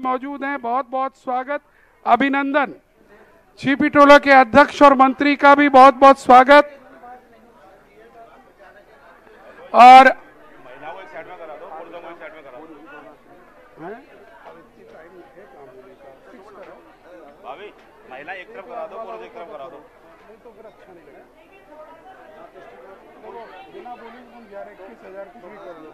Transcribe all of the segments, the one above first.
मौजूद हैं, बहुत बहुत स्वागत, अभिनंदन। छिपी टोला के अध्यक्ष और मंत्री का भी बहुत बहुत स्वागत। और महिला एक तरफ करा दो, पुरुष एक तरफ करा दो। तो फिर अच्छा नहीं लगेगा। बिना बोले तुम 11-21,000 कुछ भी कर लो।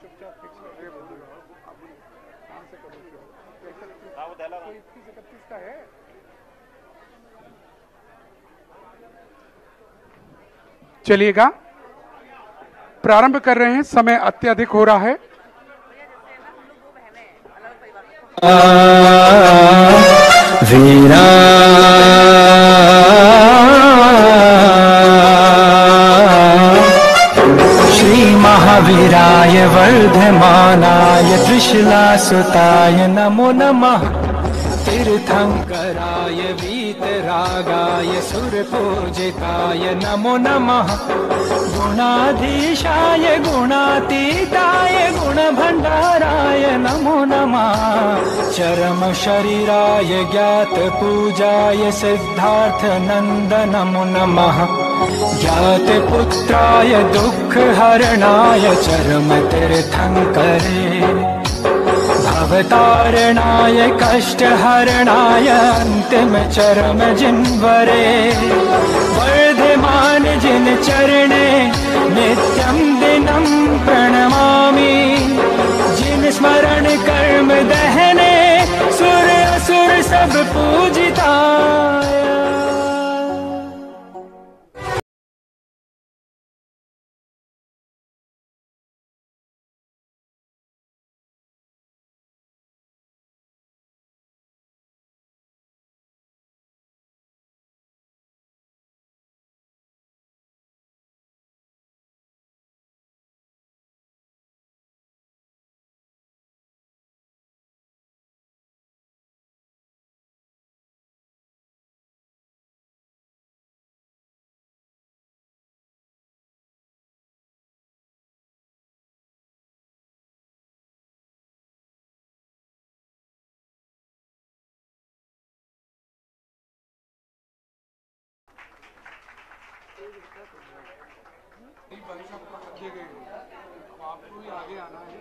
चुपचाप फिक्स कर रहे बोल रहे कहाँ से करो 21-31 का है। चलिएगा, प्रारंभ कर रहे हैं, समय अत्यधिक हो रहा है। वीरा श्री महावीराय वर्धमानाय त्रिशूलासुताय नमो नमः। तीर्थंकराय वीतरागाय सुरपूजिताय नमो नमः। गुणाधीशाय गुणातीताय गुणभण्डाराय नमो नमः। चरम शरीराय ज्ञात पूजाय सिद्धार्थ नंद नमो नमः। ज्ञात पुत्राय दुख हरणाय चरम तीर्थंकरे। भवतारणाय कष्ट हरणाय अंतिम चरम जिन्वरे। वर्धमान जिन चरणे नित्यं दिनं प्रणमामि। जिन स्मरण कर्म दहने सुर असुर सब पूजिताय। अब आपको ही आगे आना है।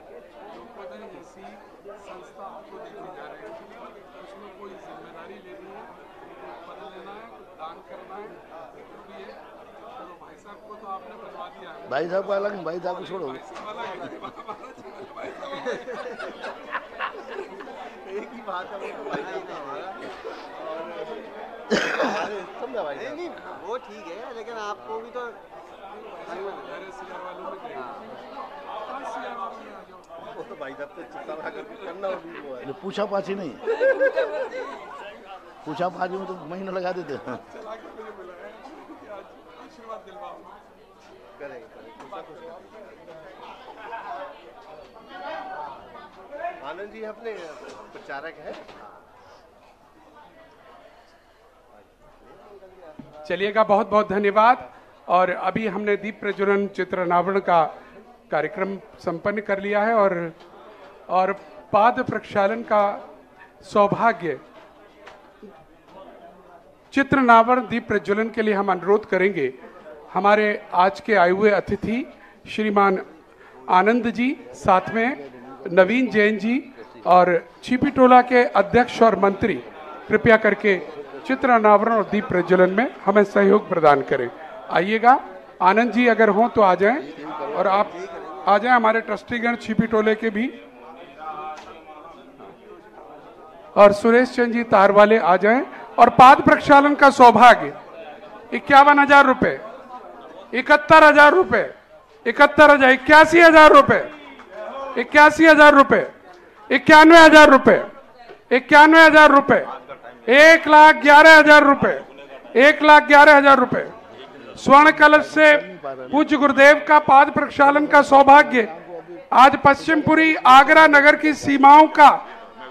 लोकपदन जैसी संस्था आपको देखने जा रहे हैं, उसमें कोई जिम्मेदारी लेनी है, कोई पद लेना है, कुछ दान करना है, जो भी है। तो भाई साहब को तो आपने बनवा दिया है। भाई साहब को अलग, भाई साहब को छोड़ो। एक ही बात है, नहीं वो ठीक है, लेकिन आपको भी तो भाई साहब तो चिंता करना है। पूछा पाछी नहीं, पूछा पाछी में तो महीना लगा देते हैं। आनंद जी अपने प्रचारक है। चलिएगा, बहुत बहुत धन्यवाद। और अभी हमने दीप प्रज्वलन चित्र अनावरण का कार्यक्रम संपन्न कर लिया है और पाद प्रक्षालन का सौभाग्य चित्र अनावरण दीप प्रज्वलन के लिए हम अनुरोध करेंगे हमारे आज के आए हुए अतिथि श्रीमान आनंद जी, साथ में नवीन जैन जी और छिपी टोला के अध्यक्ष और मंत्री कृपया करके चित्र अनावरण और दीप प्रज्वलन में हमें सहयोग प्रदान करें। आइएगा, आनंद जी अगर हों तो आ जाएं, और आप आ जाएं, हमारे ट्रस्टीगण छिपी टोले के भी, और सुरेश चंद जी तार वाले आ जाएं। और पाद प्रक्षालन का सौभाग्य 51,000 रुपए, 71,000 रुपए, 71,000, 81,000 रुपए, 81,000 रुपए, 91,000 रुपए, 91,000 रुपए, 1,11,000 रुपए, 1,11,000 रुपए। स्वर्ण कलश से पूज्य गुरुदेव का पाद प्रक्षालन का सौभाग्य आज पश्चिमपुरी आगरा नगर की सीमाओं का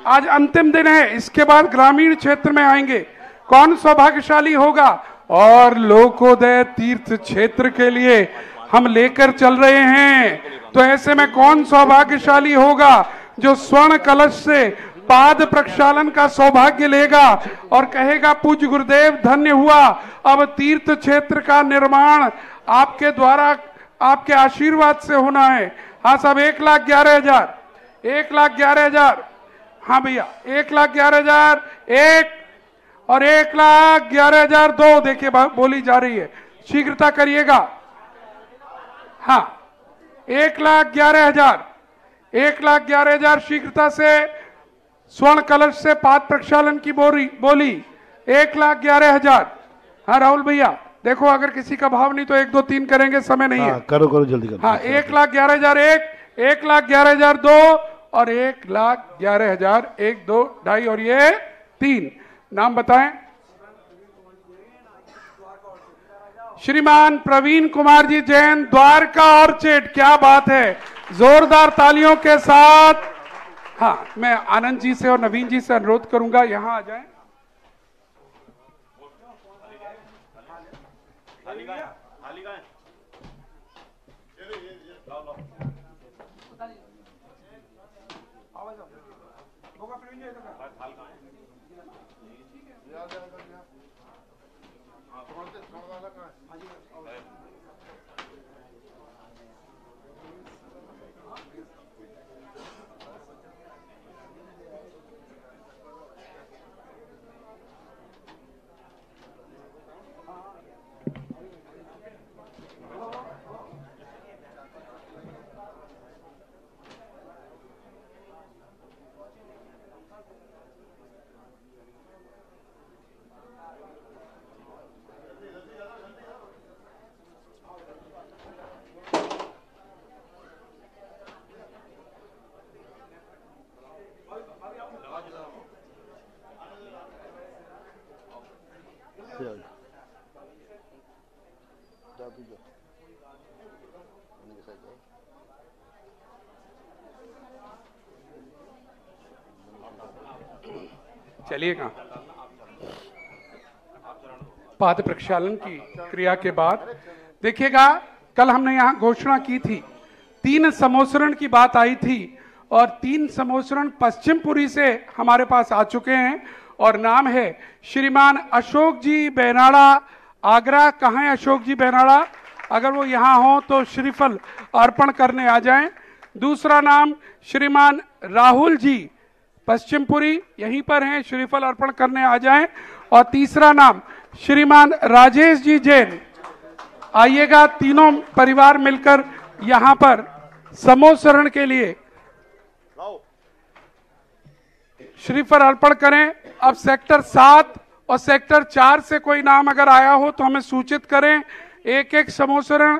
आज अंतिम दिन है। इसके बाद ग्रामीण क्षेत्र में आएंगे। कौन सौभाग्यशाली होगा? और लोकोदय तीर्थ क्षेत्र के लिए हम लेकर चल रहे हैं। तो ऐसे में कौन सौभाग्यशाली होगा जो स्वर्ण कलश से पाद प्रक्षालन का सौभाग्य लेगा और कहेगा पूज्य गुरुदेव धन्य हुआ, अब तीर्थ क्षेत्र का निर्माण आपके द्वारा, आपके आशीर्वाद से होना है। हाँ साहब, 1,11,000, 1,11,000, हाँ भैया 1,11,000 एक और 1,11,000 दो। देखिए बोली जा रही है, शीघ्रता करिएगा। हाँ 1,11,000, 1,11,000 शीघ्रता से स्वर्ण कलश से पाद प्रक्षालन की बोली 1,11,000। हाँ राहुल भैया देखो, अगर किसी का भाव नहीं तो 1 2 3 करेंगे, समय नहीं है। करो जल्दी करो। हाँ 1,11,000 एक, 1,11,000 दो और 1,11,000 1 2 2.5 और ये 3। नाम बताएं। श्रीमान प्रवीण कुमार जी जैन, द्वारका ऑर्चिड। क्या बात है, जोरदार तालियों के साथ। हाँ मैं आनंद जी से और नवीन जी से अनुरोध करूंगा यहां आ जाएं। चलिएगा। पाद प्रक्षालन की क्रिया के बाद देखिएगा, कल हमने यहां घोषणा की थी 3 समोसरण की बात आई थी और 3 समोसरण पश्चिमपुरी से हमारे पास आ चुके हैं और नाम है श्रीमान अशोक जी बेनाड़ा, आगरा। कहाँ है अशोक जी बेनाड़ा? अगर वो यहाँ हो तो श्रीफल अर्पण करने आ जाएं। दूसरा नाम श्रीमान राहुल जी पश्चिमपुरी, यहीं पर हैं, श्रीफल अर्पण करने आ जाएं। और तीसरा नाम श्रीमान राजेश जी जैन, आइएगा, तीनों परिवार मिलकर यहाँ पर समोसरण के लिए श्रीफल अर्पण करें। अब सेक्टर 7 और सेक्टर 4 से कोई नाम अगर आया हो तो हमें सूचित करें। एक एक समोसरण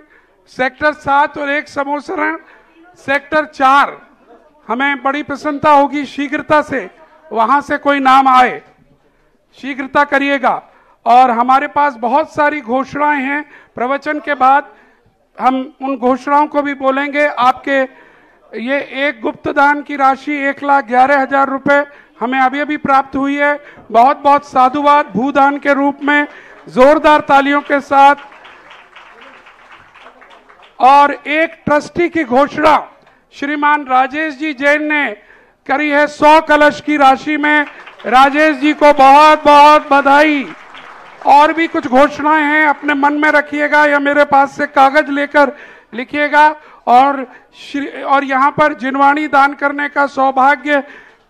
सेक्टर 7 और एक समोसरण सेक्टर 4। हमें बड़ी प्रसन्नता होगी शीघ्रता से वहां से कोई नाम आए, शीघ्रता करिएगा। और हमारे पास बहुत सारी घोषणाएं हैं, प्रवचन के बाद हम उन घोषणाओं को भी बोलेंगे। आपके ये एक गुप्त दान की राशि 1,11,000 रुपए हमें अभी अभी प्राप्त हुई है। बहुत बहुत साधुवाद भूदान के रूप में, जोरदार तालियों के साथ। और एक ट्रस्टी की घोषणा श्रीमान राजेश जी जैन ने करी है 100 कलश की राशि में। राजेश जी को बहुत बहुत बधाई। और भी कुछ घोषणाएं हैं, अपने मन में रखिएगा या मेरे पास से कागज लेकर लिखिएगा। और यहाँ पर जिनवाणी दान करने का सौभाग्य,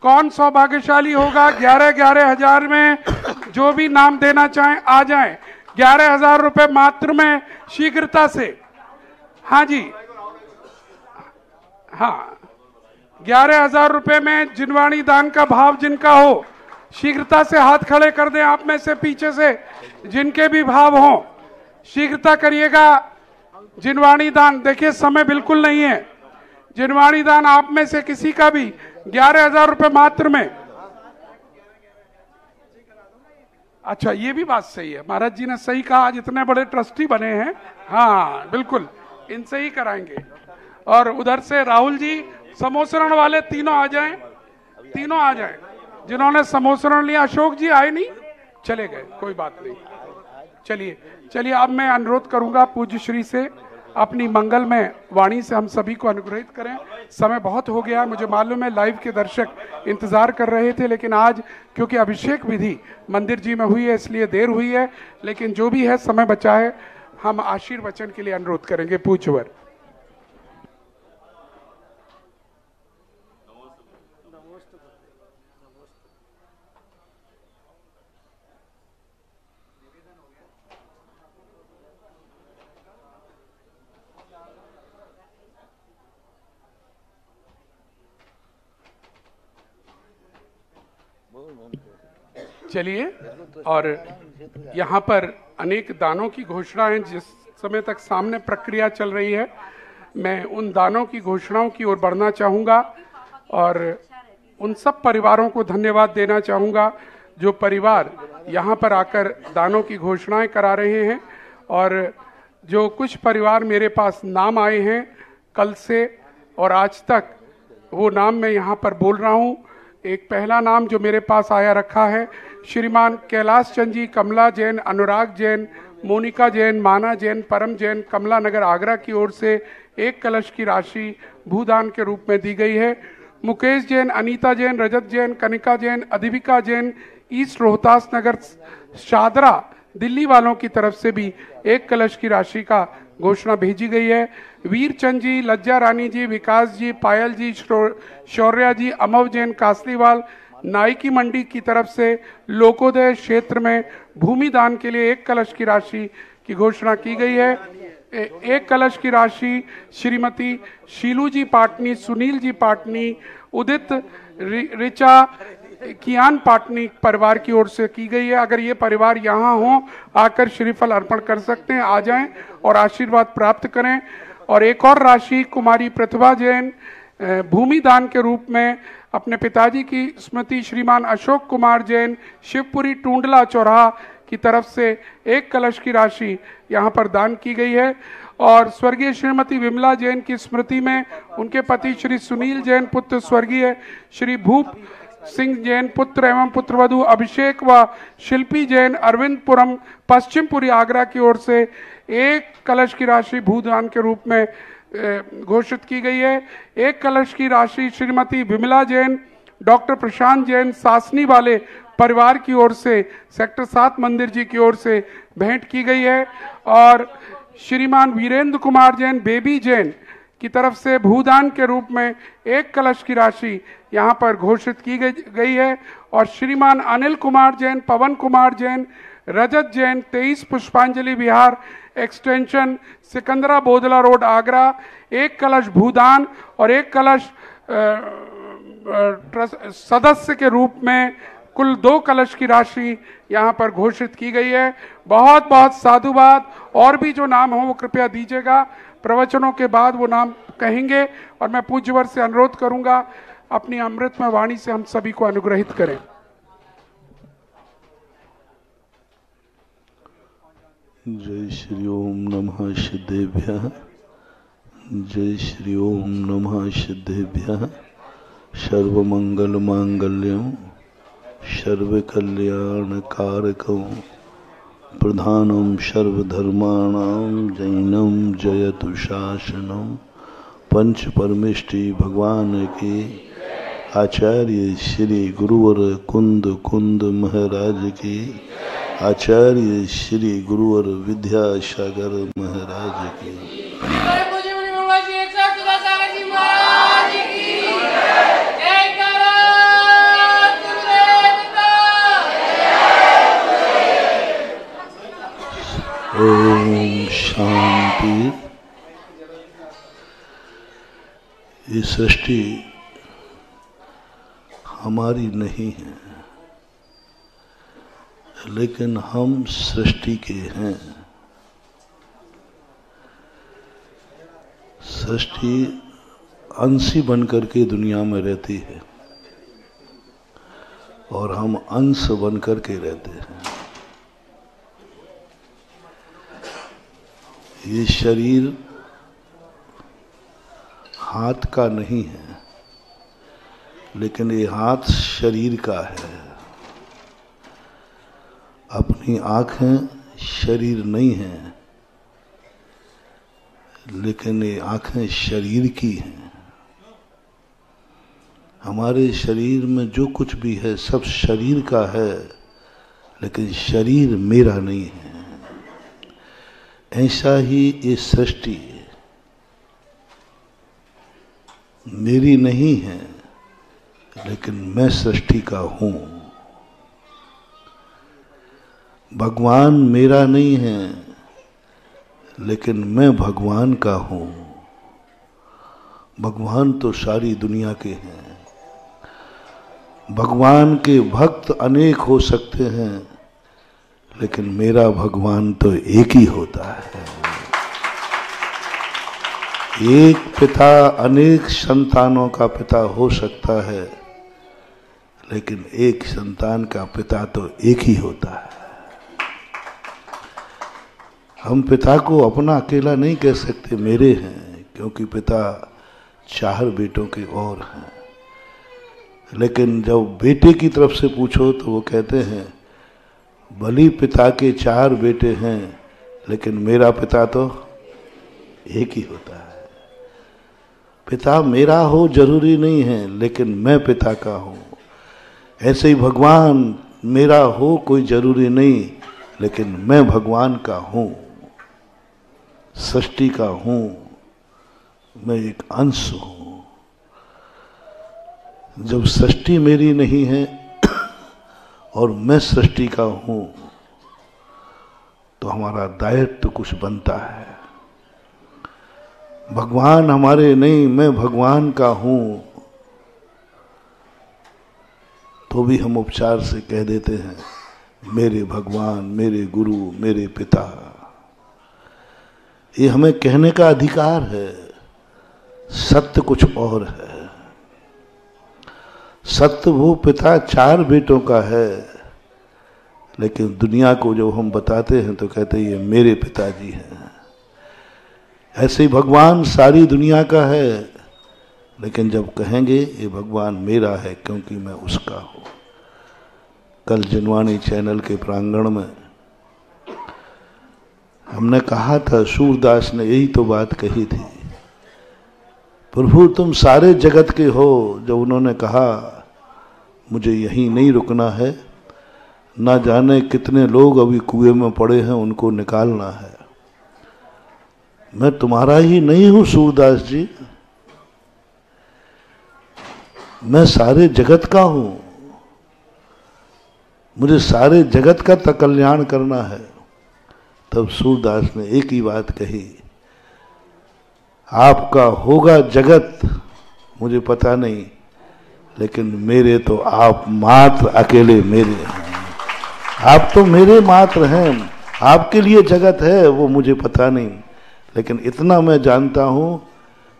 कौन सौभाग्यशाली होगा? 11,000 में जो भी नाम देना चाहें आ जाएं। 11,000 रुपए मात्र में, शीघ्रता से। हाँ जी, हाँ 11,000 रुपए में जिनवाणी दान का भाव जिनका हो, शीघ्रता से हाथ खड़े कर दें। आप में से पीछे से जिनके भी भाव हो, शीघ्रता करिएगा। जिनवाणी दान, देखिए समय बिल्कुल नहीं है। जिनवाणी दान आप में से किसी का भी 11,000 रुपए मात्र में। अच्छा, ये भी बात सही है, महाराज जी ने सही कहा, आज इतने बड़े ट्रस्टी बने हैं। हाँ बिल्कुल, इनसे ही कराएंगे। और उधर से राहुल जी, समोसरण वाले तीनों आ जाएं, तीनों आ जाएं जिन्होंने समोसरण लिया। अशोक जी आए नहीं, चले गए, कोई बात नहीं। चलिए चलिए, अब मैं अनुरोध करूंगा पूज्य श्री से अपनी मंगलमय वाणी से हम सभी को अनुग्रहित करें। समय बहुत हो गया, मुझे मालूम है लाइव के दर्शक इंतजार कर रहे थे, लेकिन आज क्योंकि अभिषेक विधि मंदिर जी में हुई है इसलिए देर हुई है, लेकिन जो भी है समय बचा है, हम आशीर्वचन के लिए अनुरोध करेंगे। पूज्यवर। चलिए, और यहाँ पर अनेक दानों की घोषणा है। जिस समय तक सामने प्रक्रिया चल रही है, मैं उन दानों की घोषणाओं की ओर बढ़ना चाहूँगा और उन सब परिवारों को धन्यवाद देना चाहूँगा जो परिवार यहाँ पर आकर दानों की घोषणाएं करा रहे हैं। और जो कुछ परिवार मेरे पास नाम आए हैं कल से और आज तक, वो नाम मैं यहाँ पर बोल रहा हूँ। एक पहला नाम जो मेरे पास आया रखा है, श्रीमान कैलाश चंद जी, कमला जैन, अनुराग जैन, मोनिका जैन, माना जैन, परम जैन, कमला नगर आगरा की ओर से 1 कलश की राशि भूदान के रूप में दी गई है। मुकेश जैन, अनीता जैन, रजत जैन, कनिका जैन, अधिविका जैन, ईस्ट रोहतास नगर शादरा दिल्ली वालों की तरफ से भी 1 कलश की राशि का घोषणा भेजी गई है। वीरचंद जी, लज्जा रानी जी, विकास जी, पायल जी, शौर्या जी, अमव जैन, कासलीवाल, नाइकी मंडी की तरफ से लोकोदय क्षेत्र में भूमि दान के लिए 1 कलश की राशि की घोषणा की गई है। 1 कलश की राशि श्रीमती शीलू जी पाटनी, सुनील जी पाटनी, उदित रिचा कियान पाटनी परिवार की ओर से की गई है। अगर ये परिवार यहाँ हो, आकर श्रीफल अर्पण कर सकते हैं, आ जाएं और आशीर्वाद प्राप्त करें। और एक और राशि कुमारी प्रतिभा जैन भूमि दान के रूप में अपने पिताजी की स्मृति श्रीमान अशोक कुमार जैन, शिवपुरी टूंडला चौराहा की तरफ से 1 कलश की राशि यहाँ पर दान की गई है। और स्वर्गीय श्रीमती विमला जैन की स्मृति में उनके पति श्री सुनील जैन, पुत्र स्वर्गीय श्री भूप सिंह जैन, पुत्र एवं पुत्रवधु अभिषेक व शिल्पी जैन, अरविंदपुरम पश्चिमपुरी आगरा की ओर से 1 कलश की राशि भूदान के रूप में घोषित की गई है। 1 कलश की राशि श्रीमती विमला जैन, डॉक्टर प्रशांत जैन, सासनी वाले परिवार की ओर से सेक्टर 7 मंदिर जी की ओर से भेंट की गई है। और श्रीमान वीरेंद्र कुमार जैन, बेबी जैन की तरफ से भूदान के रूप में 1 कलश की राशि यहाँ पर घोषित की गई है। और श्रीमान अनिल कुमार जैन, पवन कुमार जैन, रजत जैन, 23 पुष्पांजलि विहार एक्सटेंशन, सिकंदरा बोदला रोड, आगरा, 1 कलश भूदान और 1 कलश सदस्य के रूप में कुल 2 कलश की राशि यहाँ पर घोषित की गई है। बहुत बहुत साधुवाद। और भी जो नाम हो वो कृपया दीजिएगा, प्रवचनों के बाद वो नाम कहेंगे। और मैं पूज्यवर से अनुरोध करूंगा अपनी अमृतमय वाणी से हम सभी को अनुग्रहित करें। जय श्री ओम नमः सिद्धेभ्यः, जय श्री ओम नमः सिद्धेभ्यः। सर्वमंगल मांगल्यं सर्वकल्याणकारकं प्रधानं सर्वधर्माणां जैनं जयतु शासनं। पंच परमेष्टि भगवान के आचार्य श्री गुरुवर कुंद महाराज के, आचार्य श्री गुरुवर विद्यासागर महाराज के। ओम शांति। ये सृष्टि हमारी नहीं है, लेकिन हम सृष्टि के हैं। सृष्टि अंशी बनकर के दुनिया में रहती है और हम अंश बनकर के रहते हैं। ये शरीर हाथ का नहीं है, लेकिन ये हाथ शरीर का है। अपनी आँखें शरीर नहीं है, लेकिन ये आंखें शरीर की हैं। हमारे शरीर में जो कुछ भी है सब शरीर का है, लेकिन शरीर मेरा नहीं है। ऐसा ही ये सृष्टि मेरी नहीं है, लेकिन मैं सृष्टि का हूं। भगवान मेरा नहीं है, लेकिन मैं भगवान का हूं। भगवान तो सारी दुनिया के हैं। भगवान के भक्त अनेक हो सकते हैं, लेकिन मेरा भगवान तो एक ही होता है। एक पिता अनेक संतानों का पिता हो सकता है, लेकिन एक संतान का पिता तो एक ही होता है। हम पिता को अपना अकेला नहीं कह सकते, मेरे हैं, क्योंकि पिता 4 बेटों के और हैं। लेकिन जब बेटे की तरफ से पूछो तो वो कहते हैं भली पिता के 4 बेटे हैं, लेकिन मेरा पिता तो एक ही होता है। पिता मेरा हो जरूरी नहीं है, लेकिन मैं पिता का हूं। ऐसे ही भगवान मेरा हो कोई जरूरी नहीं, लेकिन मैं भगवान का हूं, सृष्टि का हूं, मैं एक अंश हूं। जब सृष्टि मेरी नहीं है और मैं सृष्टि का हूं, तो हमारा दायित्व कुछ बनता है। भगवान हमारे नहीं, मैं भगवान का हूं, तो भी हम उपचार से कह देते हैं मेरे भगवान, मेरे गुरु, मेरे पिता। ये हमें कहने का अधिकार है। सत्य कुछ और है। सत्य वो पिता 4 बेटों का है, लेकिन दुनिया को जब हम बताते हैं तो कहते हैं ये मेरे पिताजी हैं। ऐसे ही भगवान सारी दुनिया का है, लेकिन जब कहेंगे ये भगवान मेरा है क्योंकि मैं उसका हूं। कल जिनवाणी चैनल के प्रांगण में हमने कहा था, सूरदास ने यही तो बात कही थी, प्रभु तुम सारे जगत के हो। जब उन्होंने कहा मुझे यहीं नहीं रुकना है, ना जाने कितने लोग अभी कुएं में पड़े हैं, उनको निकालना है। मैं तुम्हारा ही नहीं हूं सूरदास जी, मैं सारे जगत का हूं। मुझे सारे जगत का तो कल्याण करना है। तब सूरदास ने एक ही बात कही, आपका होगा जगत मुझे पता नहीं, लेकिन मेरे तो आप मात्र अकेले मेरे हैं। आप तो मेरे मात्र हैं। आपके लिए जगत है वो मुझे पता नहीं, लेकिन इतना मैं जानता हूं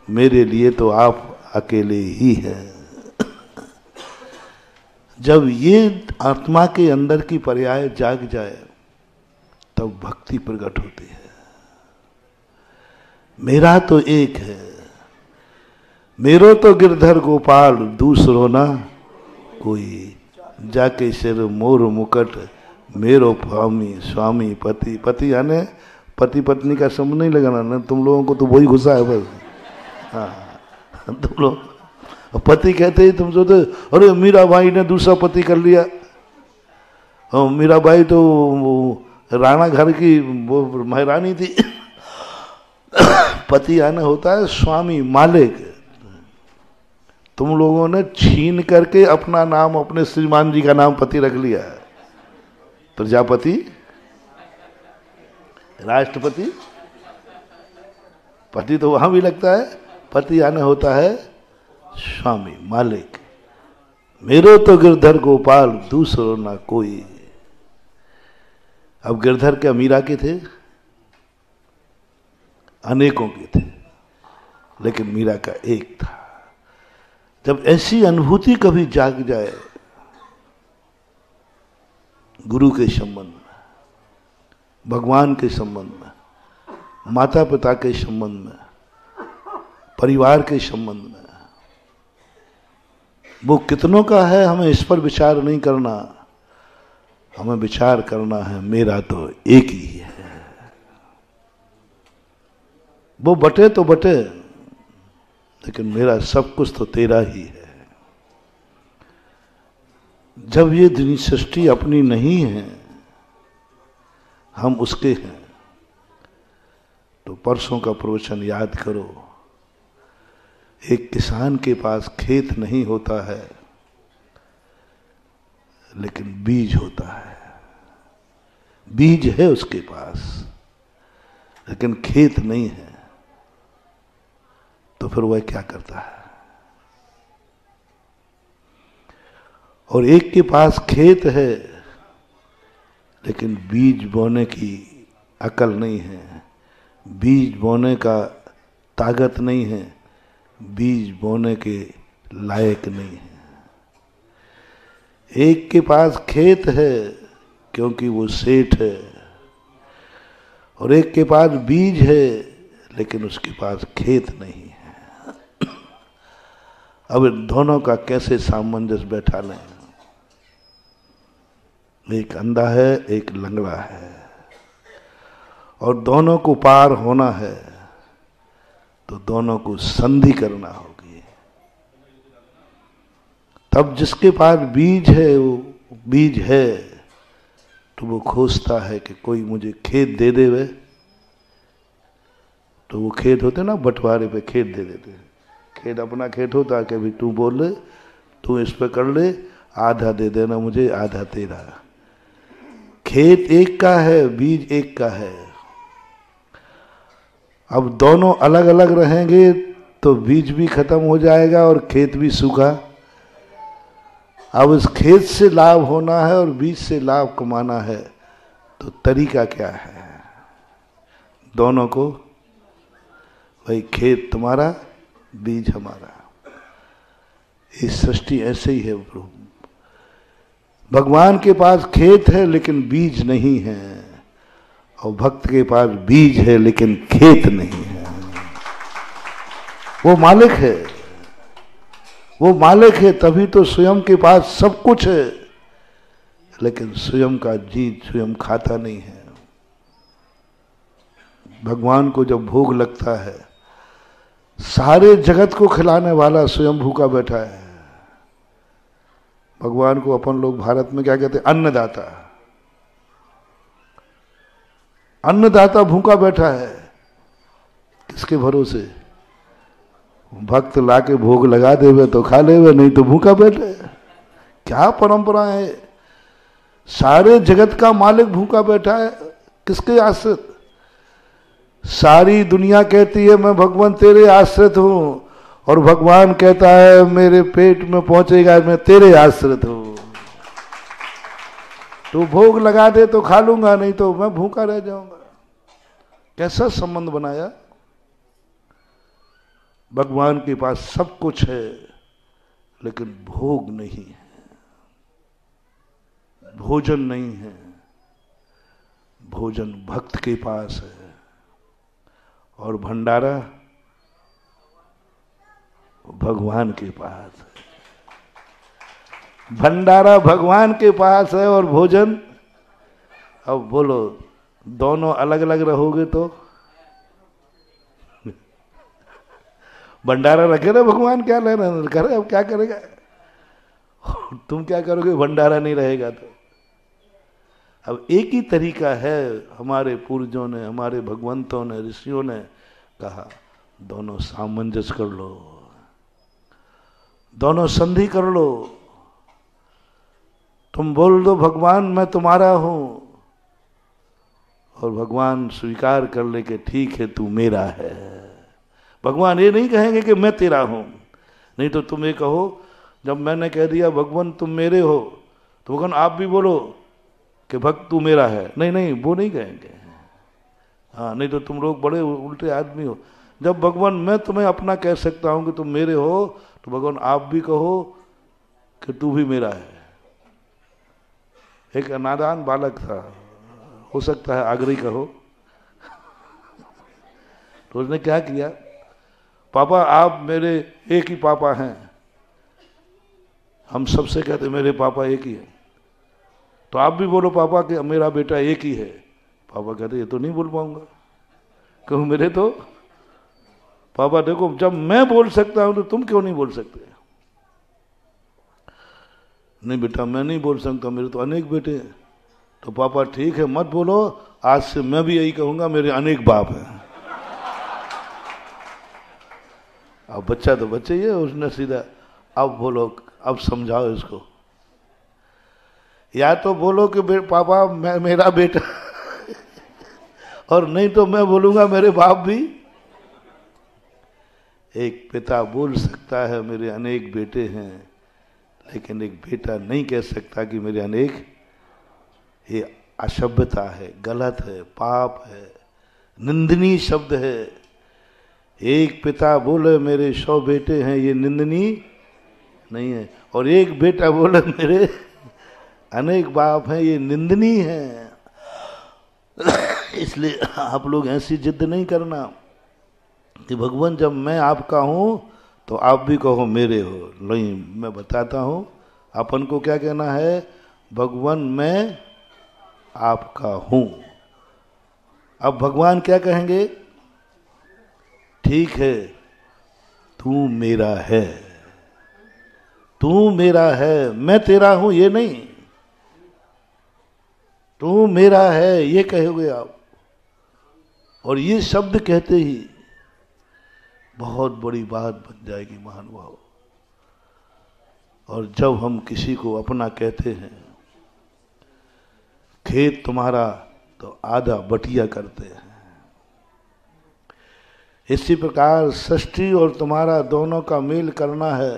मेरे लिए तो आप अकेले ही हैं। जब ये आत्मा के अंदर की पर्याय जाग जाए तब भक्ति प्रकट होती है। मेरा तो एक है, मेरो तो गिरधर गोपाल, दूसरो ना कोई। जाके सिर मोर मुकट, मेरो स्वामी स्वामी पति। पति यानी पति पत्नी का संबंध नहीं लगाना ना, तुम लोगों को तो वही गुस्सा है बस। हाँ, तुम लोग पति कहते ही तुम सोचते अरे मीरा भाई ने दूसरा पति कर लिया। मीरा भाई तो राणा घर की वो महारानी थी। पति आना होता है स्वामी मालिक। तुम लोगों ने छीन करके अपना नाम, अपने श्रीमान जी का नाम पति रख लिया है। प्रजापति, राष्ट्रपति, पति तो वहां भी लगता है। पति आना होता है स्वामी मालिक। मेरो तो गिरधर गोपाल, दूसरो ना कोई। अब गिरधर के मीरा के थे, अनेकों के थे, लेकिन मीरा का एक था। जब ऐसी अनुभूति कभी जाग जाए गुरु के संबंध में, भगवान के संबंध में, माता पिता के संबंध में, परिवार के संबंध में, वो कितनों का है हमें इस पर विचार नहीं करना। हमें विचार करना है मेरा तो एक ही है। वो बटे तो बटे, लेकिन मेरा सब कुछ तो तेरा ही है। जब ये दुनिया सृष्टि अपनी नहीं है, हम उसके हैं, तो परसों का प्रवचन याद करो। एक किसान के पास खेत नहीं होता है, लेकिन बीज होता है। बीज है उसके पास, लेकिन खेत नहीं है, तो फिर वह क्या करता है? और एक के पास खेत है, लेकिन बीज बोने की अकल नहीं है, बीज बोने का ताकत नहीं है, बीज बोने के लायक नहीं है। एक के पास खेत है क्योंकि वो सेठ है, और एक के पास बीज है लेकिन उसके पास खेत नहीं है। अब दोनों का कैसे सामंजस्य बैठा लें? एक अंधा है, एक लंगड़ा है, और दोनों को पार होना है, तो दोनों को संधि करना होगी। तब जिसके पास बीज है, वो बीज है, तो वो खोजता है कि कोई मुझे खेत दे दे। वे तो वो खेत होते ना, बंटवारे पे खेत दे देते। खेत अपना खेत होता है कि भाई तू बोल ले, तू इस पे कर ले, आधा दे देना मुझे, आधा तेरा। खेत एक का है, बीज एक का है। अब दोनों अलग अलग रहेंगे तो बीज भी खत्म हो जाएगा और खेत भी सूखा। अब इस खेत से लाभ होना है और बीज से लाभ कमाना है, तो तरीका क्या है? दोनों को, भाई खेत तुम्हारा, बीज हमारा। इस सृष्टि ऐसे ही है प्रभु। भगवान के पास खेत है लेकिन बीज नहीं है, और भक्त के पास बीज है लेकिन खेत नहीं है। वो मालिक है, वो मालिक है, तभी तो स्वयं के पास सब कुछ है, लेकिन स्वयं का जीत स्वयं खाता नहीं है। भगवान को जब भोग लगता है, सारे जगत को खिलाने वाला स्वयं भूखा बैठा है। भगवान को अपन लोग भारत में क्या कहते हैं? अन्नदाता। अन्नदाता भूखा बैठा है, किसके भरोसे? भक्त लाके भोग लगा देवे तो खा लेवे, नहीं तो भूखा बैठे। क्या परंपरा है? सारे जगत का मालिक भूखा बैठा है, किसके आश्रित? सारी दुनिया कहती है मैं भगवान तेरे आश्रित हूं, और भगवान कहता है मेरे पेट में पहुंचेगा, मैं तेरे आश्रित हूं। तू भोग लगा दे तो खा लूंगा, नहीं तो मैं भूखा रह जाऊंगा। कैसा संबंध बनाया? भगवान के पास सब कुछ है, लेकिन भोग नहीं है, भोजन नहीं है। भोजन भक्त के पास है, और भंडारा भगवान के पास है। भंडारा भगवान के पास है और भोजन, अब बोलो दोनों अलग अलग रहोगे तो? भंडारा रखे ना भगवान, क्या लेना करे, अब क्या करेगा? तुम क्या करोगे भंडारा नहीं रहेगा तो? अब एक ही तरीका है, हमारे पूर्वजों ने, हमारे भगवंतों ने, ऋषियों ने कहा, दोनों सामंजस्य कर लो, दोनों संधि कर लो। तुम बोल दो भगवान मैं तुम्हारा हूं, और भगवान स्वीकार कर ले कि ठीक है तू मेरा है। भगवान ये नहीं कहेंगे कि मैं तेरा हूं, नहीं तो तुम ये कहो, जब मैंने कह दिया भगवान तुम मेरे हो, तो भगवान आप भी बोलो कि भक्त तू मेरा है। नहीं नहीं, वो नहीं कहेंगे। हाँ, नहीं तो तुम लोग बड़े उल्टे आदमी हो। जब भगवान मैं तुम्हें अपना कह सकता हूं कि तुम मेरे हो, तो भगवान आप भी कहो कि तू भी मेरा है। एक नादान बालक था, हो सकता है आगरी का हो, तो उसने क्या किया, पापा आप मेरे एक ही पापा हैं। हम सबसे कहते मेरे पापा एक ही है, तो आप भी बोलो पापा कि मेरा बेटा एक ही है। पापा कहते ये तो नहीं बोल पाऊंगा, कहूँ मेरे तो पापा देखो, जब मैं बोल सकता हूं तो तुम क्यों नहीं बोल सकते? नहीं बेटा मैं नहीं बोल सकता, मेरे तो अनेक बेटे हैं। तो पापा ठीक है मत बोलो, आज से मैं भी यही कहूंगा, मेरे अनेक बाप हैं। अब बच्चा तो बच्चे ही है, उसने सीधा अब बोलो, अब समझाओ इसको। या तो बोलो कि पापा मैं मेरा बेटा और नहीं तो मैं बोलूंगा मेरे बाप भी। एक पिता बोल सकता है मेरे अनेक बेटे हैं, लेकिन एक बेटा नहीं कह सकता कि मेरे अनेक। ये असभ्यता है, गलत है, पाप है, निंदनीय शब्द है। एक पिता बोले मेरे 100 बेटे हैं, ये निंदनीय नहीं है। और एक बेटा बोले मेरे अनेक बाप हैं, ये निंदनीय है। इसलिए आप लोग ऐसी जिद नहीं करना कि भगवान जब मैं आपका हूं तो आप भी कहो मेरे हो। नहीं, मैं बताता हूं अपन को क्या कहना है, भगवान मैं आपका हूं। अब भगवान क्या कहेंगे, ठीक है तू मेरा है, तू मेरा है, मैं तेरा हूं ये नहीं, तू मेरा है ये कहोगे आप। और ये शब्द कहते ही बहुत बड़ी बात बन जाएगी महानुभाव। और जब हम किसी को अपना कहते हैं, खेत तुम्हारा तो आधा बटिया करते हैं। इसी प्रकार सृष्टि और तुम्हारा दोनों का मेल करना है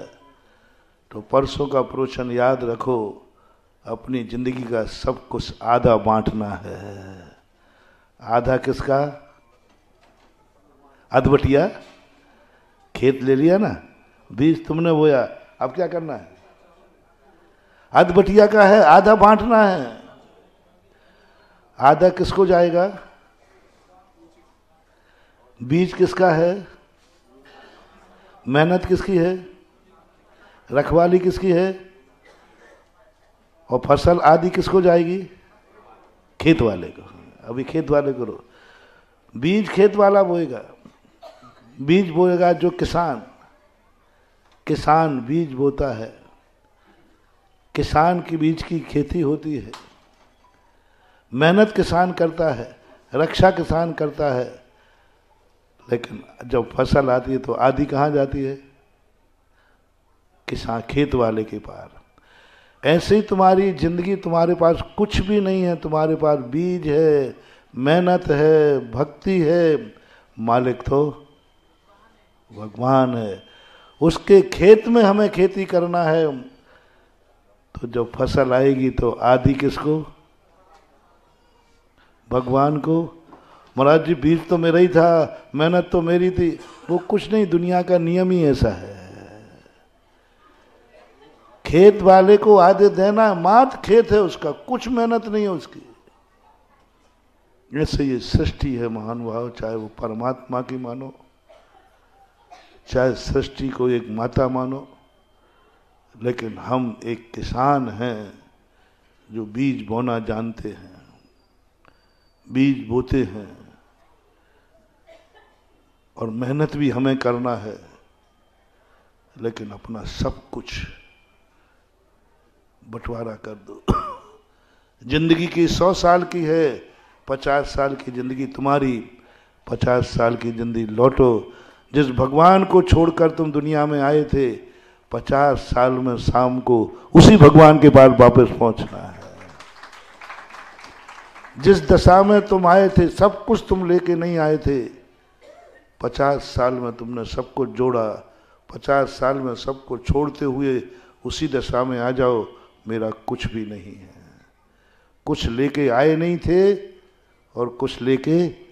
तो परसों का प्रवचन याद रखो, अपनी जिंदगी का सब कुछ आधा बांटना है। आधा किसका? अधबटिया। खेत ले लिया ना, बीज तुमने बोया, अब क्या करना है? अधबटिया का है, आधा बांटना है। आधा किसको जाएगा? बीज किसका है? मेहनत किसकी है? रखवाली किसकी है? और फसल आदि किसको जाएगी? खेत वाले को। अभी खेत वाले को बीज खेत वाला बोएगा, बीज बोएगा जो किसान बीज बोता है, किसान की बीज की खेती होती है, मेहनत किसान करता है, रक्षा किसान करता है। लेकिन जब फसल आती है तो आधी कहाँ जाती है? किसान खेत वाले के पार। ऐसे ही तुम्हारी जिंदगी, तुम्हारे पास कुछ भी नहीं है, तुम्हारे पास बीज है, मेहनत है, भक्ति है, मालिक तो भगवान है। उसके खेत में हमें खेती करना है। तो जब फसल आएगी तो आदि किसको? भगवान को। महाराज जी बीज तो मेरा ही था, मेहनत तो मेरी थी, वो कुछ नहीं, दुनिया का नियम ही ऐसा है। खेत वाले को आधे देना, मात्र खेत है उसका, कुछ मेहनत नहीं है उसकी। ऐसे ये सृष्टि है महानुभाव, चाहे वो परमात्मा की मानो, चाहे सृष्टि को एक माता मानो, लेकिन हम एक किसान हैं जो बीज बोना जानते हैं, बीज बोते हैं। और मेहनत भी हमें करना है, लेकिन अपना सब कुछ बंटवारा कर दो। जिंदगी की 100 साल की है, 50 साल की जिंदगी तुम्हारी, 50 साल की जिंदगी लौटो। जिस भगवान को छोड़कर तुम दुनिया में आए थे, 50 साल में शाम को उसी भगवान के पास वापस पहुंचना है। जिस दशा में तुम आए थे, सब कुछ तुम लेके नहीं आए थे, 50 साल में तुमने सब कुछ जोड़ा, 50 साल में सबको छोड़ते हुए उसी दशा में आ जाओ, मेरा कुछ भी नहीं है। कुछ लेके आए नहीं थे और कुछ लेके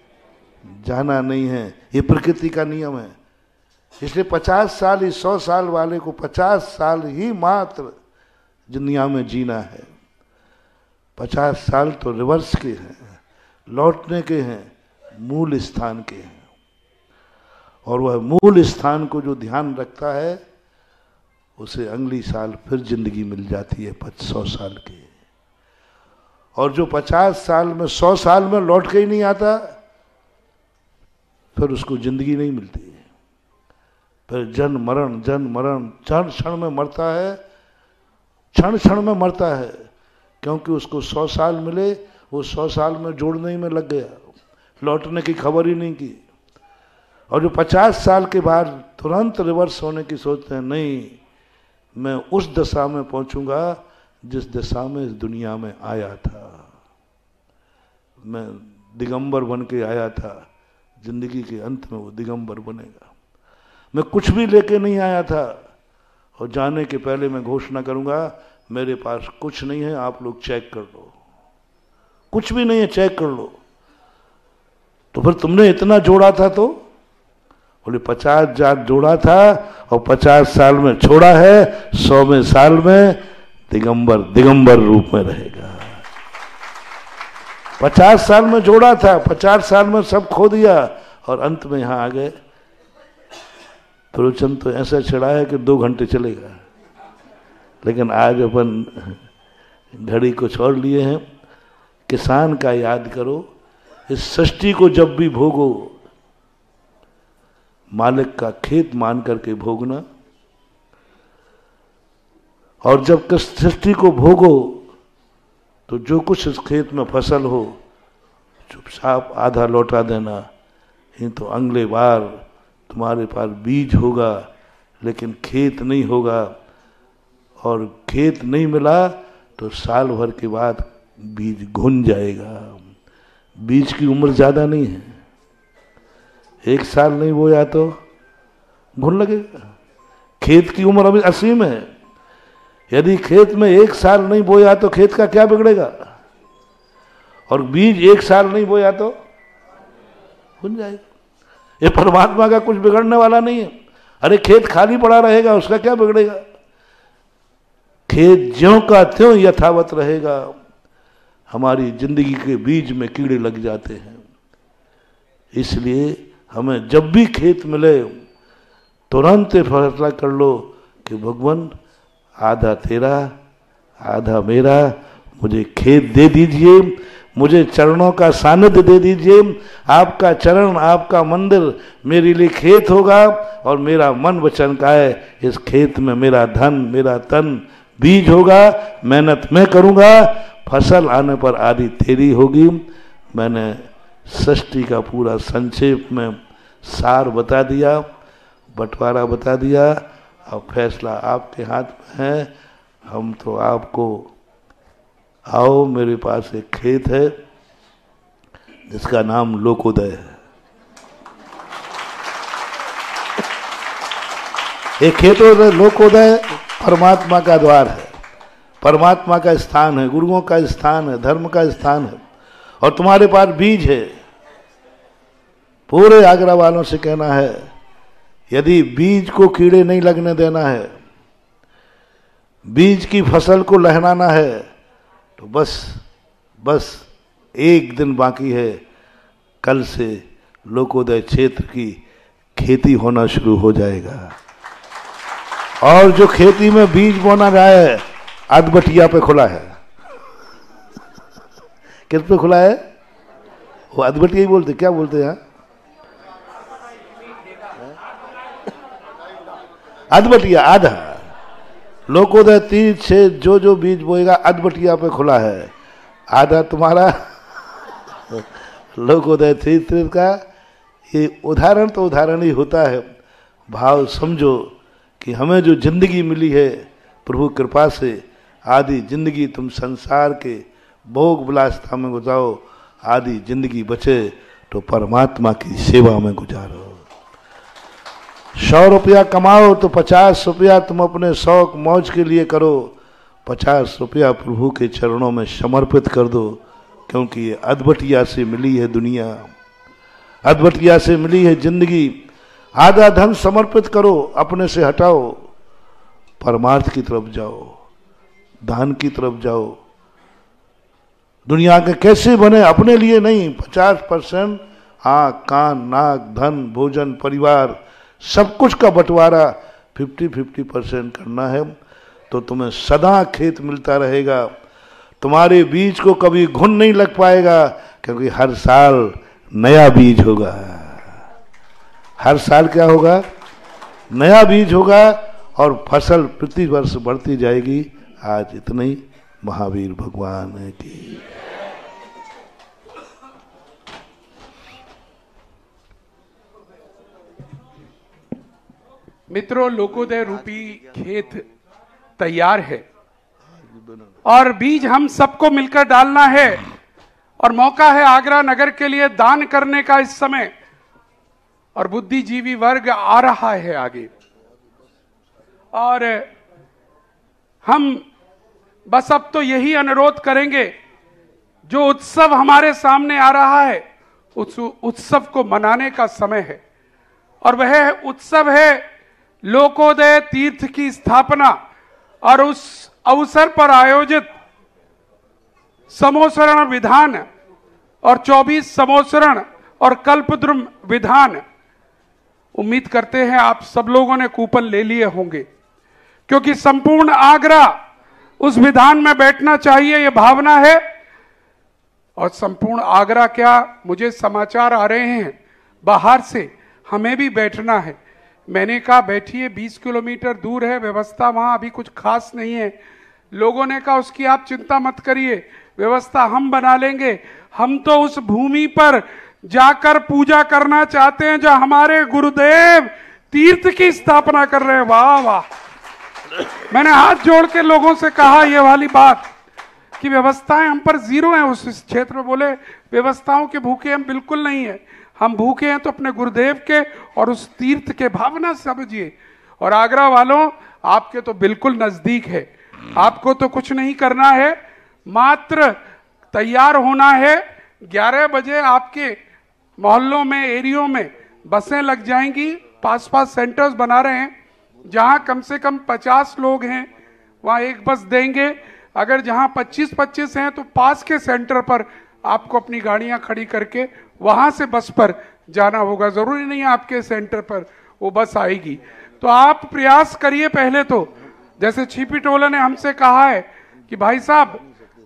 जाना नहीं है, ये प्रकृति का नियम है। इसलिए 50 साल, इस 100 साल वाले को 50 साल ही मात्र दुनिया में जीना है। 50 साल तो रिवर्स के हैं, लौटने के हैं, मूल स्थान के हैं। और वह मूल स्थान को जो ध्यान रखता है, उसे अगली साल फिर जिंदगी मिल जाती है 100 साल की। और जो 50 साल में 100 साल में लौट के ही नहीं आता, फिर उसको जिंदगी नहीं मिलती है। फिर जन्म मरण, क्षण क्षण में मरता है, क्षण क्षण में मरता है, क्योंकि उसको 100 साल मिले, वो 100 साल में जोड़ने ही में लग गया, लौटने की खबर ही नहीं की। और जो 50 साल के बाद तुरंत रिवर्स होने की सोचते हैं, नहीं मैं उस दशा में पहुंचूंगा जिस दशा में इस दुनिया में आया था, मैं दिगंबर बन के आया था, जिंदगी के अंत में वो दिगंबर बनेगा। मैं कुछ भी लेके नहीं आया था, और जाने के पहले मैं घोषणा करूंगा मेरे पास कुछ नहीं है, आप लोग चेक कर लो, कुछ भी नहीं है, चेक कर लो। तो फिर तुमने इतना जोड़ा था, तो बोले 50 जात जोड़ा था और 50 साल में छोड़ा है, 100वें साल में दिगंबर रूप में रहेगा। 50 साल में जोड़ा था, 50 साल में सब खो दिया और अंत में यहां आ गए। प्रवचन तो ऐसा छिड़ा है कि 2 घंटे चलेगा, लेकिन आज अपन घड़ी कुछ और लिए हैं। किसान का याद करो, इस सृष्टि को जब भी भोगो, मालिक का खेत मान करके भोगना, और जब सृष्टि को भोगो तो जो कुछ इस खेत में फसल हो चुपचाप आधा लौटा देना, नहीं तो अगले बार तुम्हारे पास बीज होगा लेकिन खेत नहीं होगा, और खेत नहीं मिला तो साल भर के बाद बीज घुन जाएगा। बीज की उम्र ज्यादा नहीं है, 1 साल नहीं बोया तो घुन लगेगा। खेत की उम्र अभी असीम है, यदि खेत में 1 साल नहीं बोया तो खेत का क्या बिगड़ेगा, और बीज 1 साल नहीं बोया तो घुन जाएगा। ये परमात्मा का कुछ बिगड़ने वाला नहीं है। अरे खेत खाली पड़ा रहेगा, उसका क्या बिगड़ेगा, खेत ज्यों का त्यों यथावत रहेगा। हमारी जिंदगी के बीज में कीड़े लग जाते हैं, इसलिए हमें जब भी खेत मिले तुरंत फैसला कर लो कि भगवान आधा तेरा आधा मेरा, मुझे खेत दे दीजिए, मुझे चरणों का सानिध्य दे दीजिए। आपका चरण, आपका मंदिर मेरे लिए खेत होगा, और मेरा मन वचन का है इस खेत में मेरा धन मेरा तन बीज होगा। मेहनत मैं करूँगा, फसल आने पर आदि तेरी होगी। मैंने सृष्टि का पूरा संक्षेप में सार बता दिया, बंटवारा बता दिया। अब फैसला आपके हाथ में है। हम तो आपको, आओ मेरे पास एक खेत है जिसका नाम लोकोदय है। एक खेत लोकोदय परमात्मा का द्वार है, परमात्मा का स्थान है, गुरुओं का स्थान है, धर्म का स्थान है, और तुम्हारे पास बीज है। पूरे आगरा वालों से कहना है, यदि बीज को कीड़े नहीं लगने देना है, बीज की फसल को लहराना है, तो बस 1 दिन बाकी है। कल से लोकोदय क्षेत्र की खेती होना शुरू हो जाएगा, और जो खेती में बीज बोना जाए अधबटिया पे खुला है। किस पे खुला है? वो अधबटिया ही बोलते, क्या बोलते हैं? अधबटिया, आधा। लोकोदय 3 से जो बीज बोएगा अधबटिया पे खुला है, आधा तुम्हारा। लोकोदय 3 का ये उदाहरण तो उदाहरण ही होता है। भाव समझो कि हमें जो जिंदगी मिली है प्रभु कृपा से, आधी जिंदगी तुम संसार के भोग विलासता में गुजारो, आधी जिंदगी बचे तो परमात्मा की सेवा में गुजारो। 100 रुपया कमाओ तो 50 रुपया तुम अपने शौक मौज के लिए करो, 50 रुपया प्रभु के चरणों में समर्पित कर दो, क्योंकि ये अधबटिया से मिली है दुनिया, अधबटिया से मिली है जिंदगी। आधा धन समर्पित करो, अपने से हटाओ, परमार्थ की तरफ जाओ, दान की तरफ जाओ। दुनिया के कैसे बने, अपने लिए नहीं। 50% आँख कान नाक धन भोजन परिवार सब कुछ का बंटवारा 50-50% करना है, तो तुम्हें सदा खेत मिलता रहेगा। तुम्हारे बीज को कभी घुन नहीं लग पाएगा, क्योंकि हर साल नया बीज होगा। हर साल क्या होगा? नया बीज होगा और फसल प्रति वर्ष बढ़ती जाएगी। आज इतना ही। महावीर भगवान की। मित्रों, लोकोदय रूपी खेत तैयार है और बीज हम सबको मिलकर डालना है और मौका है आगरा नगर के लिए दान करने का इस समय। और बुद्धिजीवी वर्ग आ रहा है आगे और हम बस अब तो यही अनुरोध करेंगे, जो उत्सव हमारे सामने आ रहा है उस उत्सव को मनाने का समय है और वह उत्सव है लोकोदय तीर्थ की स्थापना। और उस अवसर पर आयोजित समोसरण विधान और 24 समोसरण और कल्पद्रुम विधान, उम्मीद करते हैं आप सब लोगों ने कूपन ले लिए होंगे, क्योंकि संपूर्ण आगरा उस विधान में बैठना चाहिए, यह भावना है। और संपूर्ण आगरा क्या, मुझे समाचार आ रहे हैं बाहर से, हमें भी बैठना है। मैंने कहा बैठिए, 20 किलोमीटर दूर है, व्यवस्था वहां अभी कुछ खास नहीं है। लोगों ने कहा उसकी आप चिंता मत करिए, व्यवस्था हम बना लेंगे। हम तो उस भूमि पर जाकर पूजा करना चाहते हैं जो हमारे गुरुदेव तीर्थ की स्थापना कर रहे हैं। वाह वाह। मैंने हाथ जोड़ के लोगों से कहा ये वाली बात कि व्यवस्थाएं हम पर जीरो हैं उस क्षेत्र में। बोले व्यवस्थाओं के भूखे हम बिल्कुल नहीं है, हम भूखे हैं तो अपने गुरुदेव के और उस तीर्थ के। भावना समझिए। और आगरा वालों, आपके तो बिल्कुल नजदीक है, आपको तो कुछ नहीं करना है, मात्र तैयार होना है। 11 बजे आपके मोहल्लों में, एरियो में बसें लग जाएंगी। पास सेंटर्स बना रहे हैं, जहां कम से कम 50 लोग हैं वहां एक बस देंगे। अगर जहां 25-25 हैं तो पास के सेंटर पर आपको अपनी गाड़ियां खड़ी करके वहां से बस पर जाना होगा। जरूरी नहीं है आपके सेंटर पर वो बस आएगी। तो आप प्रयास करिए पहले तो, जैसे छिपी टोला ने हमसे कहा है कि भाई साहब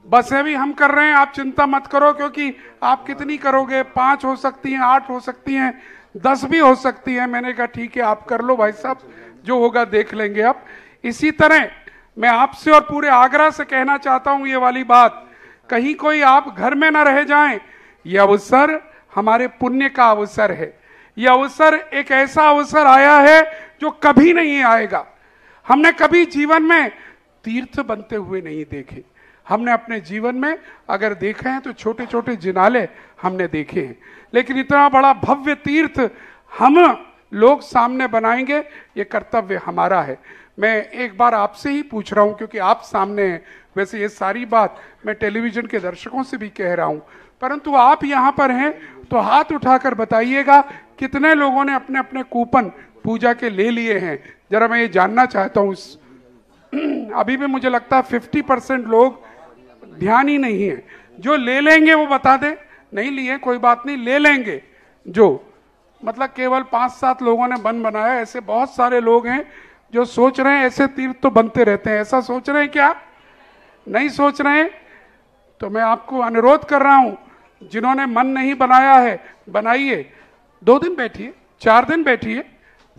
बसें भी हम कर रहे हैं, आप चिंता मत करो, क्योंकि आप कितनी करोगे, 5 हो सकती हैं, 8 हो सकती हैं, 10 भी हो सकती हैं। मैंने कहा ठीक है आप कर लो भाई साहब, जो होगा देख लेंगे। अब इसी तरह मैं आपसे और पूरे आगरा से कहना चाहता हूं ये वाली बात, कहीं कोई आप घर में ना रह जाएं। यह अवसर हमारे पुण्य का अवसर है। यह अवसर एक ऐसा अवसर आया है जो कभी नहीं आएगा। हमने कभी जीवन में तीर्थ बनते हुए नहीं देखे। हमने अपने जीवन में अगर देखे हैं तो छोटे छोटे जिनाले हमने देखे हैं, लेकिन इतना बड़ा भव्य तीर्थ हम लोग सामने बनाएंगे, ये कर्तव्य हमारा है। मैं एक बार आपसे ही पूछ रहा हूं, क्योंकि आप सामने हैं। वैसे ये सारी बात मैं टेलीविजन के दर्शकों से भी कह रहा हूं, परंतु आप यहां पर हैं तो हाथ उठाकर बताइएगा कितने लोगों ने अपने अपने कूपन पूजा के ले लिए हैं। जरा मैं ये जानना चाहता हूं। अभी भी मुझे लगता है 50% लोग ध्यान ही नहीं है। जो ले लेंगे वो बता दे, नहीं लिए कोई बात नहीं, ले लेंगे। जो मतलब केवल 5-7 लोगों ने बन बनाया, ऐसे बहुत सारे लोग हैं जो सोच रहे हैं ऐसे तीर्थ तो बनते रहते हैं। ऐसा सोच रहे हैं क्या? नहीं सोच रहे हैं? तो मैं आपको अनुरोध कर रहा हूं, जिन्होंने मन नहीं बनाया है बनाइए। 2 दिन बैठिए, 4 दिन बैठिए,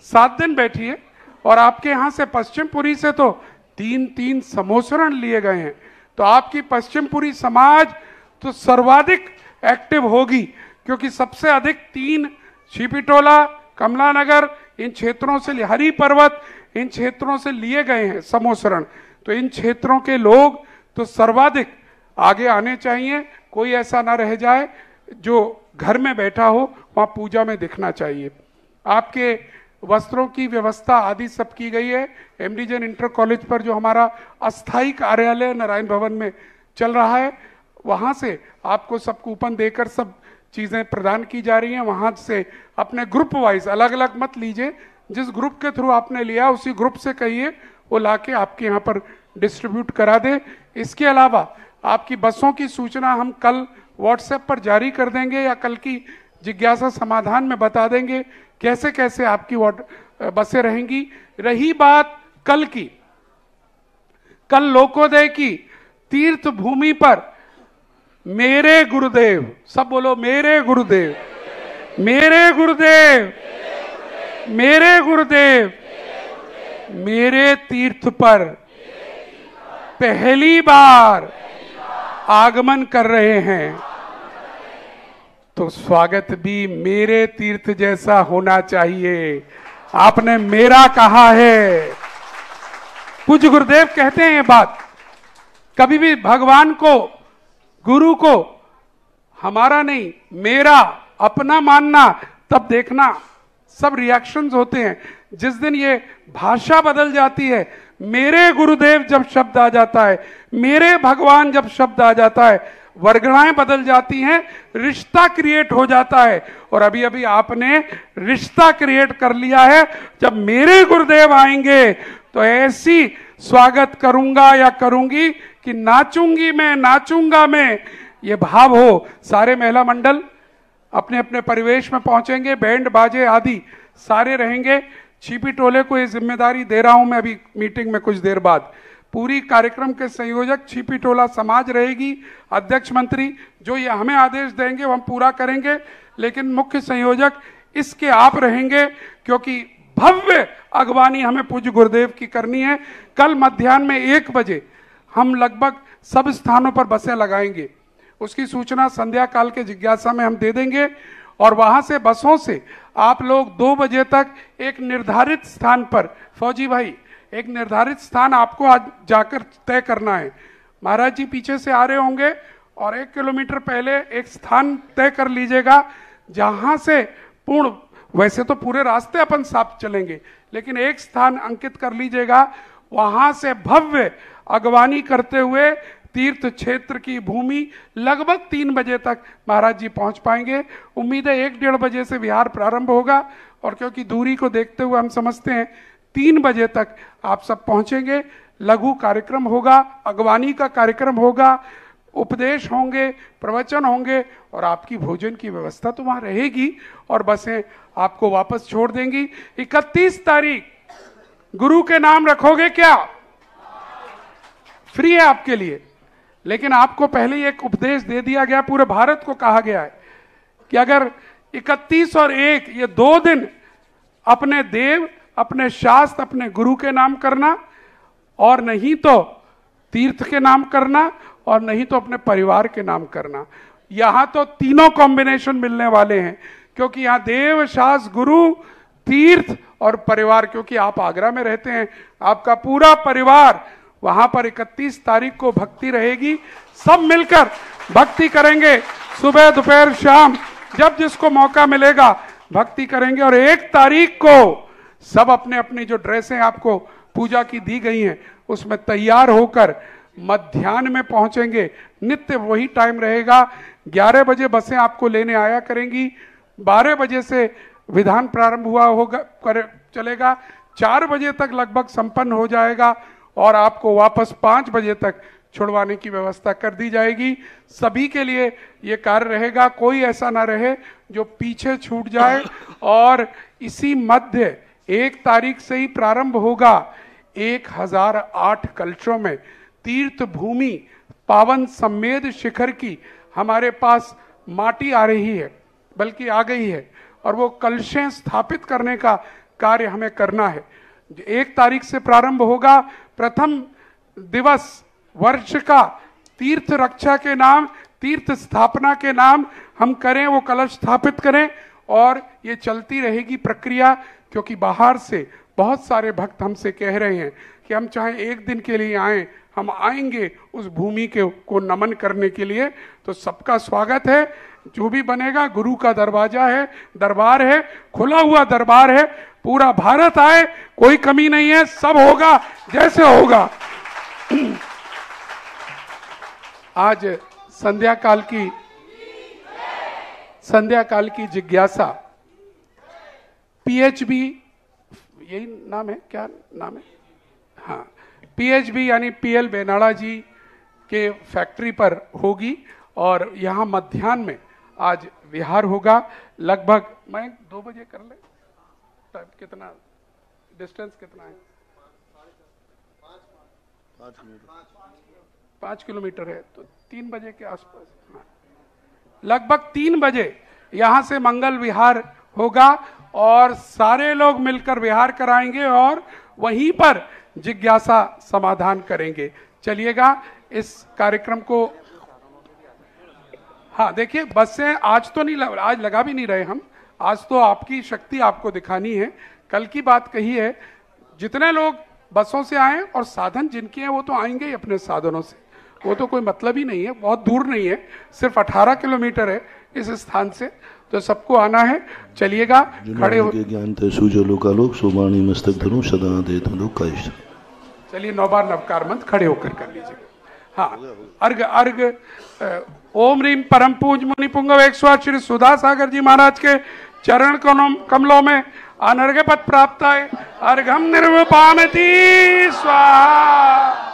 7 दिन बैठिए। और आपके यहां से पश्चिमपुरी से तो 3-3 समोसरण लिए गए हैं, तो आपकी पश्चिमपुरी समाज तो सर्वाधिक एक्टिव होगी, क्योंकि सबसे अधिक 3 छिपीटोला, कमला नगर, इन क्षेत्रों से, हरि पर्वत, इन क्षेत्रों से लिए गए हैं समोसरण। तो इन क्षेत्रों के लोग तो सर्वाधिक आगे आने चाहिए। कोई ऐसा ना रह जाए जो घर में बैठा हो, वहां पूजा में दिखना चाहिए। आपके वस्त्रों की व्यवस्था आदि सब की गई है। एमडी जैन इंटर कॉलेज पर जो हमारा अस्थायी कार्यालय नारायण भवन में चल रहा है, वहां से आपको सब कूपन देकर सब चीजें प्रदान की जा रही हैं। वहां से अपने ग्रुप वाइज, अलग अलग मत लीजिए, जिस ग्रुप के थ्रू आपने लिया उसी ग्रुप से कहिए वो लाके आपके यहाँ पर डिस्ट्रीब्यूट करा दे। इसके अलावा आपकी बसों की सूचना हम कल व्हाट्सएप पर जारी कर देंगे, या कल की जिज्ञासा समाधान में बता देंगे कैसे कैसे आपकी बसें रहेंगी। रही बात कल की, कल लोकोदय की तीर्थ भूमि पर मेरे गुरुदेव, सब बोलो मेरे गुरुदेव, मेरे गुरुदेव, मेरे गुरुदेव मेरे तीर्थ पर पहली बार आगमन कर रहे हैं, तो स्वागत भी मेरे तीर्थ जैसा होना चाहिए। आपने मेरा कहा है। पूज्य गुरुदेव कहते हैं ये बात, कभी भी भगवान को, गुरु को हमारा नहीं मेरा अपना मानना, तब देखना सब रिएक्शंस होते हैं। जिस दिन ये भाषा बदल जाती है, मेरे गुरुदेव जब शब्द आ जाता है, मेरे भगवान जब शब्द आ जाता है, वर्गणाएं बदल जाती हैं, रिश्ता क्रिएट हो जाता है। और अभी अभी आपने रिश्ता क्रिएट कर लिया है। जब मेरे गुरुदेव आएंगे तो ऐसी स्वागत करूंगा या करूंगी कि नाचूंगी मैं, नाचूंगा मैं, ये भाव हो। सारे महिला मंडल अपने अपने परिवेश में पहुंचेंगे, बैंड बाजे आदि सारे रहेंगे। छिपी टोले को ये जिम्मेदारी दे रहा हूं मैं अभी मीटिंग में कुछ देर बाद। पूरी कार्यक्रम के संयोजक छिपी टोला समाज रहेगी, अध्यक्ष मंत्री जो ये हमें आदेश देंगे वो हम पूरा करेंगे, लेकिन मुख्य संयोजक इसके आप रहेंगे, क्योंकि भव्य अगवानी हमें पूज्य गुरुदेव की करनी है। कल मध्याह्न में 1 बजे हम लगभग सब स्थानों पर बसें लगाएंगे। उसकी सूचना संध्या काल के जिज्ञासा में हम दे देंगे, और वहां से बसों से आप लोग 2 बजे तक एक निर्धारित स्थान पर, फौजी भाई एक निर्धारित स्थान आपको आज जाकर तय करना है। महाराज जी पीछे से आ रहे होंगे और 1 किलोमीटर पहले एक स्थान तय कर लीजिएगा, जहां से पूर्ण, वैसे तो पूरे रास्ते अपन साफ चलेंगे, लेकिन एक स्थान अंकित कर लीजिएगा। वहां से भव्य अगवानी करते हुए तीर्थ क्षेत्र की भूमि लगभग 3 बजे तक महाराज जी पहुंच पाएंगे। उम्मीद है 1-1:30 बजे से विहार प्रारंभ होगा, और क्योंकि दूरी को देखते हुए हम समझते हैं 3 बजे तक आप सब पहुंचेंगे। लघु कार्यक्रम होगा, अगवानी का कार्यक्रम होगा, उपदेश होंगे, प्रवचन होंगे, और आपकी भोजन की व्यवस्था तो वहां रहेगी, और बसें आपको वापस छोड़ देंगी। 31 तारीख गुरु के नाम रखोगे क्या? फ्री है आपके लिए, लेकिन आपको पहले ही एक उपदेश दे दिया गया, पूरे भारत को कहा गया है कि अगर 31 और 1 ये 2 दिन अपने देव, अपने शास्त्र, अपने गुरु के नाम करना, और नहीं तो तीर्थ के नाम करना, और नहीं तो अपने परिवार के नाम करना। यहां तो तीनों कॉम्बिनेशन मिलने वाले हैं, क्योंकि यहां देव, शास्त्र, गुरु, तीर्थ और परिवार, क्योंकि आप आगरा में रहते हैं, आपका पूरा परिवार वहां पर 31 तारीख को भक्ति रहेगी। सब मिलकर भक्ति करेंगे, सुबह दोपहर शाम जब जिसको मौका मिलेगा भक्ति करेंगे। और 1 तारीख को सब अपने अपनी जो ड्रेसें आपको पूजा की दी गई हैं उसमें तैयार होकर मध्याह्न में पहुंचेंगे। नित्य वही टाइम रहेगा, 11 बजे बसें आपको लेने आया करेंगी, 12 बजे से विधान प्रारंभ हुआ होगा चलेगा, 4 बजे तक लगभग संपन्न हो जाएगा, और आपको वापस 5 बजे तक छुड़वाने की व्यवस्था कर दी जाएगी। सभी के लिए ये कार्य रहेगा, कोई ऐसा ना रहे जो पीछे छूट जाए। और इसी मध्य 1 तारीख से ही प्रारंभ होगा 1008 कलशों में तीर्थ भूमि पावन सम्मेद शिखर की हमारे पास माटी आ रही है, बल्कि आ गई है, और वो कलशें स्थापित करने का कार्य हमें करना है। 1 तारीख से प्रारंभ होगा। प्रथम दिवस वर्ष का तीर्थ रक्षा के नाम, तीर्थ स्थापना के नाम हम करें, वो कलश स्थापित करें, और ये चलती रहेगी प्रक्रिया, क्योंकि बाहर से बहुत सारे भक्त हमसे कह रहे हैं कि हम चाहे 1 दिन के लिए आएं, हम आएंगे उस भूमि को नमन करने के लिए। तो सबका स्वागत है। जो भी बनेगा, गुरु का दरवाजा है, दरबार है, खुला हुआ दरबार है, पूरा भारत आए, कोई कमी नहीं है, सब होगा जैसे होगा। आज संध्या काल की जिज्ञासा, पीएचबी, यही नाम है, क्या नाम है? हाँ, पीएचबी यानी पीएल बेनाड़ा जी के फैक्ट्री पर होगी, और यहाँ मध्याह्न में आज विहार होगा। लगभग मैं 2 बजे कर ले, टाइम कितना, डिस्टेंस कितना है? 5 किलोमीटर है, तो 3 बजे के आसपास, हाँ, लगभग 3 बजे यहां से मंगल विहार होगा, और सारे लोग मिलकर विहार कराएंगे, और वहीं पर जिज्ञासा समाधान करेंगे। चलिएगा इस कार्यक्रम को। हाँ देखिए, बसें आज तो नहीं आज लगा भी नहीं रहे हम, आज तो आपकी शक्ति आपको दिखानी है। कल की बात कही है, जितने लोग बसों से आए और साधन जिनके हैं वो तो आएंगे ही अपने साधनों से, वो तो कोई मतलब ही नहीं है, बहुत दूर नहीं है, सिर्फ 18 किलोमीटर है इस स्थान से, तो सबको आना है। चलिएगा खड़े हो। ज्ञान सूजो लोकालोक सोमाणी मस्तक धनु सदा दे दुख। चलिए 9 बार नवकार मंत्र खड़े होकर कर लीजिए। हाँ, अर्घ अर्घ ओम रीम परम पूज मुनि पुंगव 108 श्री सुधा सागर जी महाराज के चरण कमलों में अनर्घ्य पद प्राप्त है। अर्घम निर्वपामति स्वाहा।